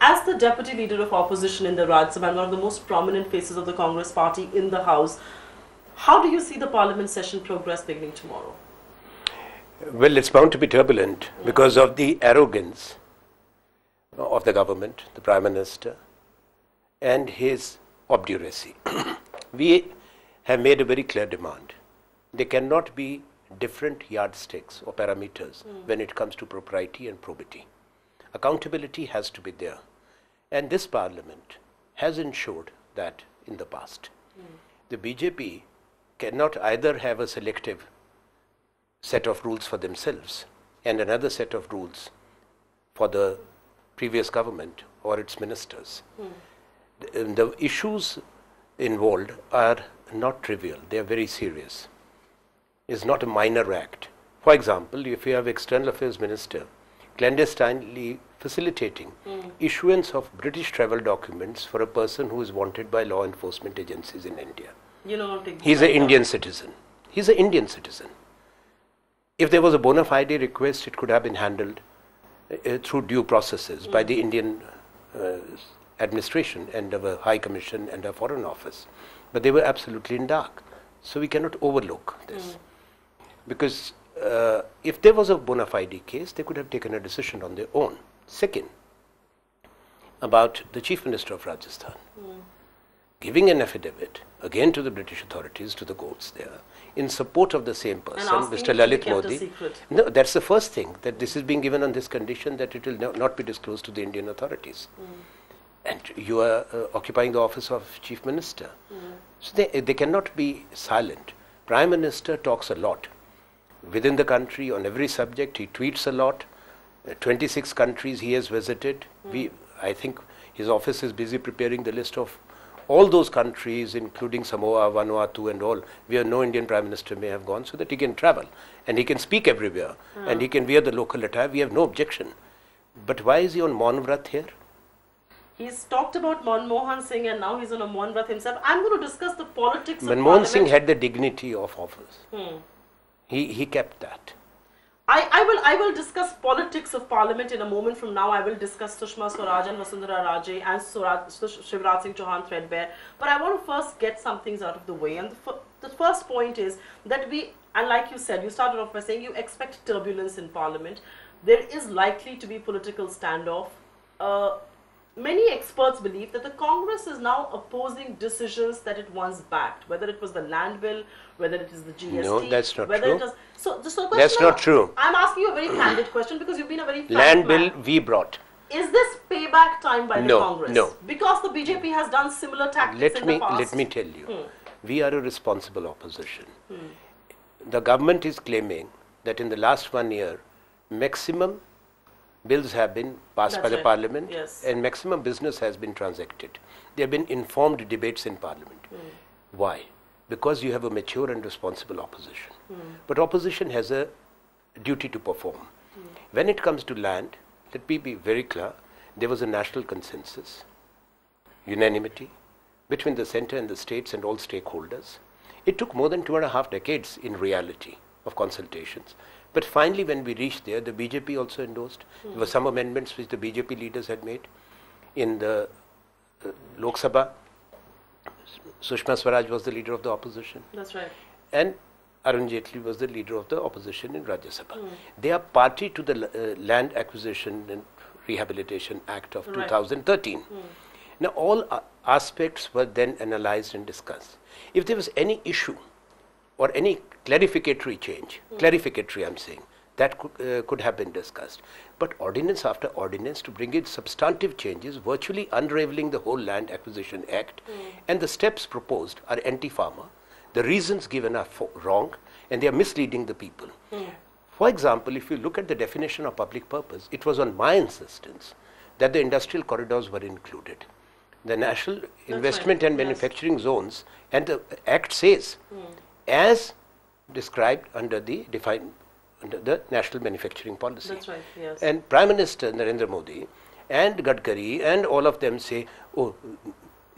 As the deputy leader of opposition in the Rajya Sabha and one of the most prominent faces of the Congress party in the House, how do you see the Parliament session progress beginning tomorrow? Well, it's bound to be turbulent because of the arrogance of the government, the Prime Minister, and his obduracy. We have made a very clear demand. There cannot be different yardsticks or parameters when it comes to propriety and probity. Accountability has to be there. And this Parliament has ensured that in the past. The BJP cannot either have a selective set of rules for themselves and another set of rules for the previous government or its ministers. The issues involved are not trivial, they are very serious. It's not a minor act. For example, if you have External Affairs Minister clandestinely facilitating issuance of British travel documents for a person who is wanted by law enforcement agencies in India. You know, he's an Indian citizen. He's an Indian citizen. If there was a bona fide request, it could have been handled through due processes by the Indian administration and our High Commission and our Foreign Office. But they were absolutely in dark. So we cannot overlook this. Because if there was a bona fide case, they could have taken a decision on their own. Second, about the Chief Minister of Rajasthan, giving an affidavit again to the British authorities, to the courts there, in support of the same person, Mr. Lalit Modi. No, that's the first thing, that this is being given on this condition that it will not be disclosed to the Indian authorities. And you are occupying the office of Chief Minister. So they cannot be silent. Prime Minister talks a lot within the country on every subject. He tweets a lot. 26 countries he has visited. I think his office is busy preparing the list of all those countries, including Samoa, Vanuatu and all, where no Indian Prime Minister may have gone, so that he can travel and he can speak everywhere and he can wear the local attire. We have no objection. But why is he on Maun Vrat here? He's talked about Manmohan Singh and now he's on a Maun Vrat himself. I'm going to discuss the politics of Manmohan Singh had the dignity of office. He kept that. I will discuss politics of Parliament in a moment from now. I will discuss Sushma Swaraj and Vasundhara Raje and Shivraj Singh Chauhan threadbare. But I want to first get some things out of the way. And the first point is that and like you said, you started off by saying you expect turbulence in Parliament. There is likely to be political standoff. Many experts believe that the Congress is now opposing decisions that it once backed, whether it was the land bill, whether it is the GST. No, that's not true. That's not true. I'm asking you a very candid question because you've been a very land bill we brought. Is this payback time by the Congress? No. Because the BJP has done similar tactics in the past. Let me tell you, we are a responsible opposition. The government is claiming that in the last 1 year, maximum bills have been passed by the Parliament and maximum business has been transacted. There have been informed debates in Parliament. Why? Because you have a mature and responsible opposition. But opposition has a duty to perform. When it comes to land, let me be very clear, there was a national consensus, unanimity between the centre and the states and all stakeholders. It took more than 2.5 decades in reality of consultations. But finally, when we reached there, the BJP also endorsed. There were some amendments which the BJP leaders had made in the Lok Sabha. Sushma Swaraj was the leader of the opposition. That's right. And Arun Jaitley was the leader of the opposition in Rajya Sabha. They are party to the Land Acquisition and Rehabilitation Act of 2013. Now, all aspects were then analysed and discussed. If there was any issue or any clarificatory change, clarificatory I'm saying, that could have been discussed. But ordinance after ordinance to bring in substantive changes, virtually unraveling the whole Land Acquisition Act, and the steps proposed are anti-farmer. The reasons given are wrong and they are misleading the people. For example, if you look at the definition of public purpose, it was on my insistence that the industrial corridors were included. The National Investment and Manufacturing Zones, and the Act says, as described under the National Manufacturing Policy. That's right, yes. And Prime Minister Narendra Modi and Gadkari and all of them say, oh,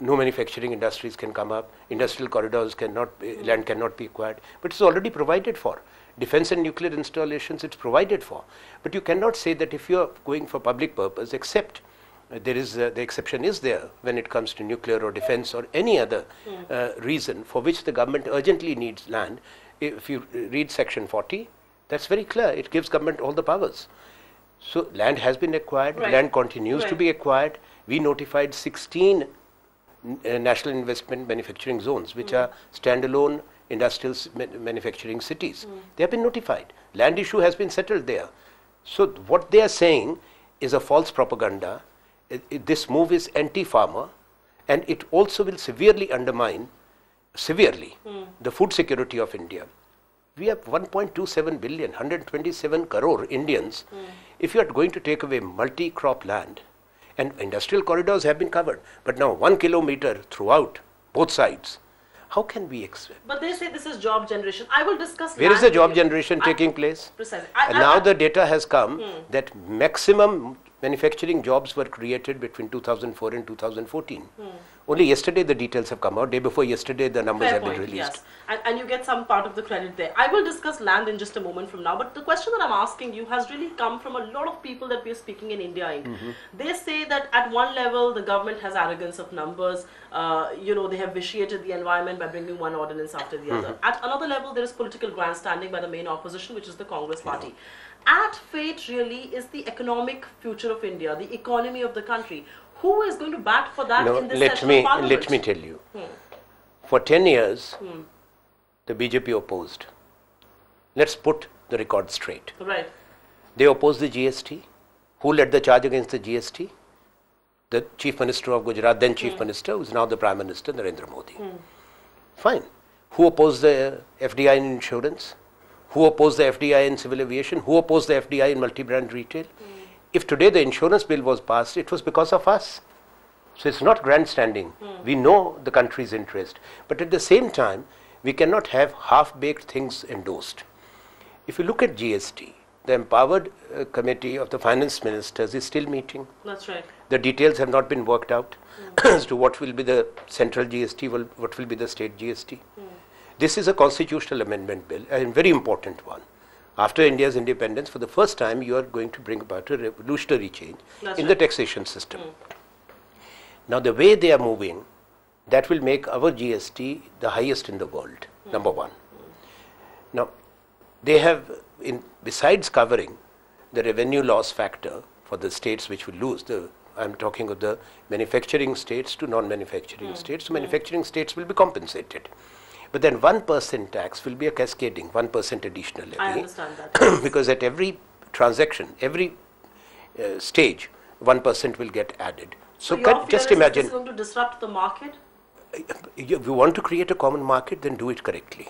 no manufacturing industries can come up, industrial corridors cannot be, land cannot be acquired, but it's already provided for. Defense and nuclear installations, it's provided for. But you cannot say that if you're going for public purpose, except there is the exception is there when it comes to nuclear or defense or any other reason for which the government urgently needs land. If you read section 40, that's very clear. It gives government all the powers. So land has been acquired, land continues to be acquired. We notified 16 national investment manufacturing zones, which are standalone industrial manufacturing cities. They have been notified. Land issue has been settled there. So what they are saying is a false propaganda. This move is anti-farmer, and it also will severely undermine, the food security of India. We have 1.27 billion, 127 crore Indians. If you are going to take away multi-crop land, and industrial corridors have been covered, but now 1 kilometer throughout, both sides, how can we expect? But they say this is job generation. I will discuss. Where is the job generation taking place? Precisely. And now the data has come that maximum manufacturing jobs were created between 2004 and 2014. Only yesterday the details have come out. Day before yesterday the numbers have been released. Yes. And you get some part of the credit there. I will discuss land in just a moment from now. But the question that I'm asking you has really come from a lot of people that we are speaking in India in. They say that at one level the government has arrogance of numbers. They have vitiated the environment by bringing one ordinance after the other. At another level there is political grandstanding by the main opposition, which is the Congress party. At fate really is the economic future of India, the economy of the country. Who is going to bat for that in this session of Parliament? Let me tell you. For 10 years, the BJP opposed. Let's put the record straight. Right. They opposed the GST. Who led the charge against the GST? The Chief Minister of Gujarat, then Chief Minister, who is now the Prime Minister, Narendra Modi. Fine. Who opposed the FDI in insurance? Who opposed the FDI in civil aviation? Who opposed the FDI in multi-brand retail? If today the insurance bill was passed, it was because of us. So it's not grandstanding. We know the country's interest. But at the same time, we cannot have half-baked things endorsed. If you look at GST, the empowered committee of the finance ministers is still meeting. That's right. The details have not been worked out as to what will be the central GST, what will be the state GST. This is a constitutional amendment bill, a very important one. After India's independence, for the first time, you are going to bring about a revolutionary change in the taxation system. Now, the way they are moving, that will make our GST the highest in the world, number one. Now, they have, besides covering the revenue loss factor for the states which will lose, I'm talking of the manufacturing states to non-manufacturing states, so manufacturing states will be compensated. But then 1% tax will be a cascading, 1% additional levy. I understand that. Because at every transaction, every stage, 1% will get added. So just imagine. Is this going to disrupt the market? If you want to create a common market, then do it correctly.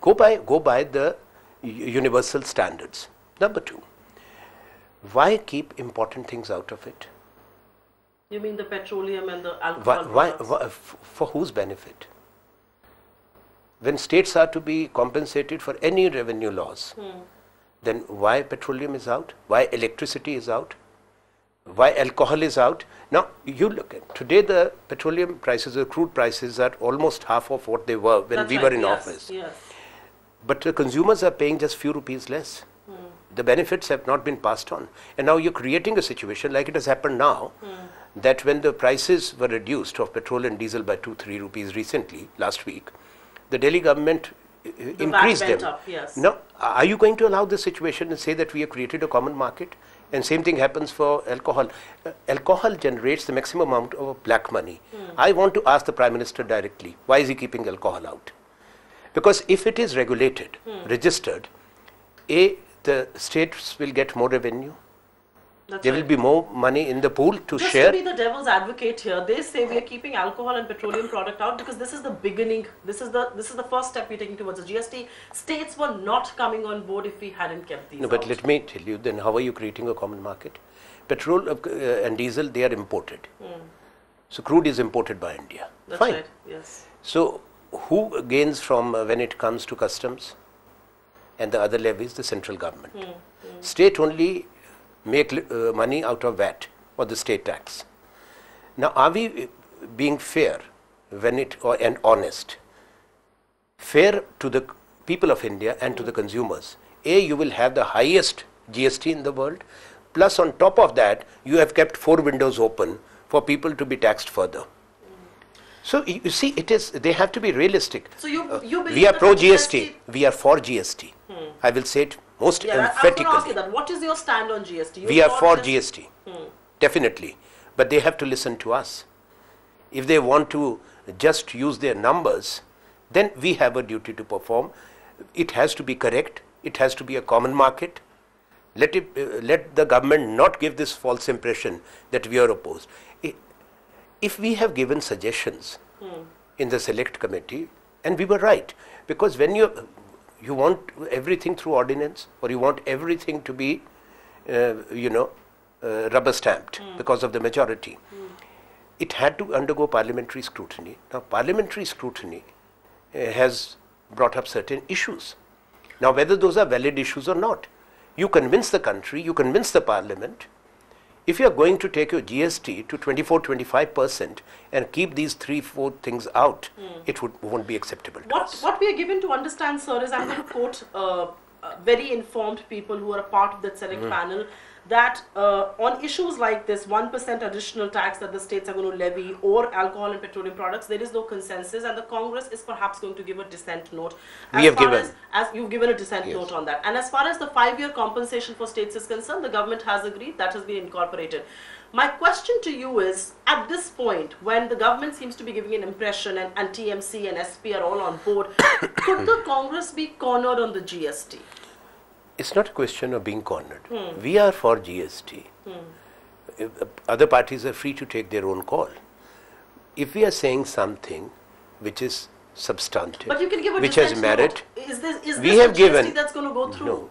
Go by the universal standards. Number two, why keep important things out of it? You mean the petroleum and the alcohol? For whose benefit? When states are to be compensated for any revenue loss, then why petroleum is out? Why electricity is out? Why alcohol is out? Now, you look at today the petroleum prices, the crude prices are almost half of what they were when we were in office. Yes. But the consumers are paying just few rupees less. The benefits have not been passed on. And now you're creating a situation like it has happened now, that when the prices were reduced of petrol and diesel by 2-3 rupees recently, last week, the Delhi government increased them. Up, yes. Now, are you going to allow this situation and say that we have created a common market? And same thing happens for alcohol. Alcohol generates the maximum amount of black money. I want to ask the Prime Minister directly, why is he keeping alcohol out? Because if it is regulated, registered, the states will get more revenue. There will be more money in the pool to share. Just to be the devil's advocate here, they say we are keeping alcohol and petroleum product out because this is the beginning. This is the first step we're taking towards the GST. States were not coming on board if we hadn't kept these. No, but let me tell you, then how are you creating a common market? Petrol and diesel, they are imported. So crude is imported by India. That's Fine. Right. Yes. So who gains from when it comes to customs and the other levies? The central government. State only make money out of VAT or the state tax. Now, are we being fair and honest? Fair to the people of India and to the consumers. You will have the highest GST in the world. Plus on top of that, you have kept 4 windows open for people to be taxed further. So you see, they have to be realistic. So you believe we are that pro GST. We are for GST. I will say it most emphatically. I was going to ask you that. What is your stand on GST? We are for GST. Definitely. But they have to listen to us. If they want to just use their numbers, then we have a duty to perform. It has to be correct. It has to be a common market. Let the government not give this false impression that we are opposed. If we have given suggestions in the select committee, and we were right, because when you want everything through ordinance, or you want everything to be, rubber stamped because of the majority, it had to undergo parliamentary scrutiny. Now, parliamentary scrutiny has brought up certain issues. Now, whether those are valid issues or not, you convince the country, you convince the parliament. If you are going to take your GST to 24-25% and keep these 3-4 things out, it won't be acceptable to us. What we are given to understand, sir, is I'm going to quote very informed people who are a part of that select panel, that on issues like this 1% additional tax that the states are going to levy, or alcohol and petroleum products, there is no consensus, and the Congress is perhaps going to give a dissent note. As you've given a dissent note on that. And as far as the 5-year compensation for states is concerned, the government has agreed, that has been incorporated. My question to you is, at this point, when the government seems to be giving an impression, and TMC and SP are all on board, could the Congress be cornered on the GST? It's not a question of being cornered. We are for GST. Other parties are free to take their own call. If we are saying something which is substantive, but you can give a which has merit, is this GST that's going to go through?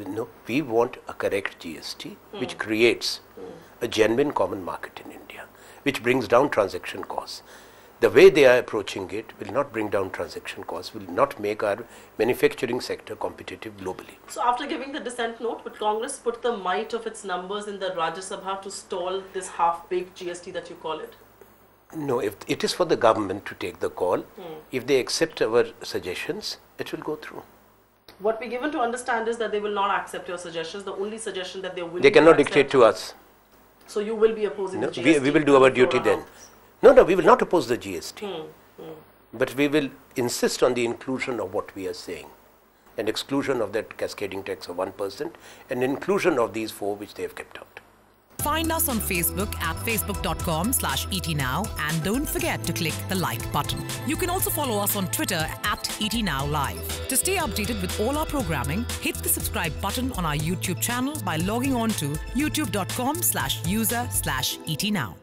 No, we want a correct GST which creates a genuine common market in India, which brings down transaction costs. The way they are approaching it will not bring down transaction costs, will not make our manufacturing sector competitive globally. So after giving the dissent note, would Congress put the might of its numbers in the Rajya Sabha to stall this half-baked GST that you call it? No, if it is for the government to take the call, if they accept our suggestions, it will go through. What we're given to understand is that they will not accept your suggestions. The only suggestion that they will They cannot dictate to us. So you will be opposing the GST? We will do our duty then. No, we will not oppose the GST. But we will insist on the inclusion of what we are saying, and exclusion of that cascading tax of 1%, and inclusion of these 4 which they have kept out. Find us on Facebook at facebook.com/ETNow, and don't forget to click the like button. You can also follow us on Twitter at ETNowLive. To stay updated with all our programming, hit the subscribe button on our YouTube channel by logging on to youtube.com/user/ETNow.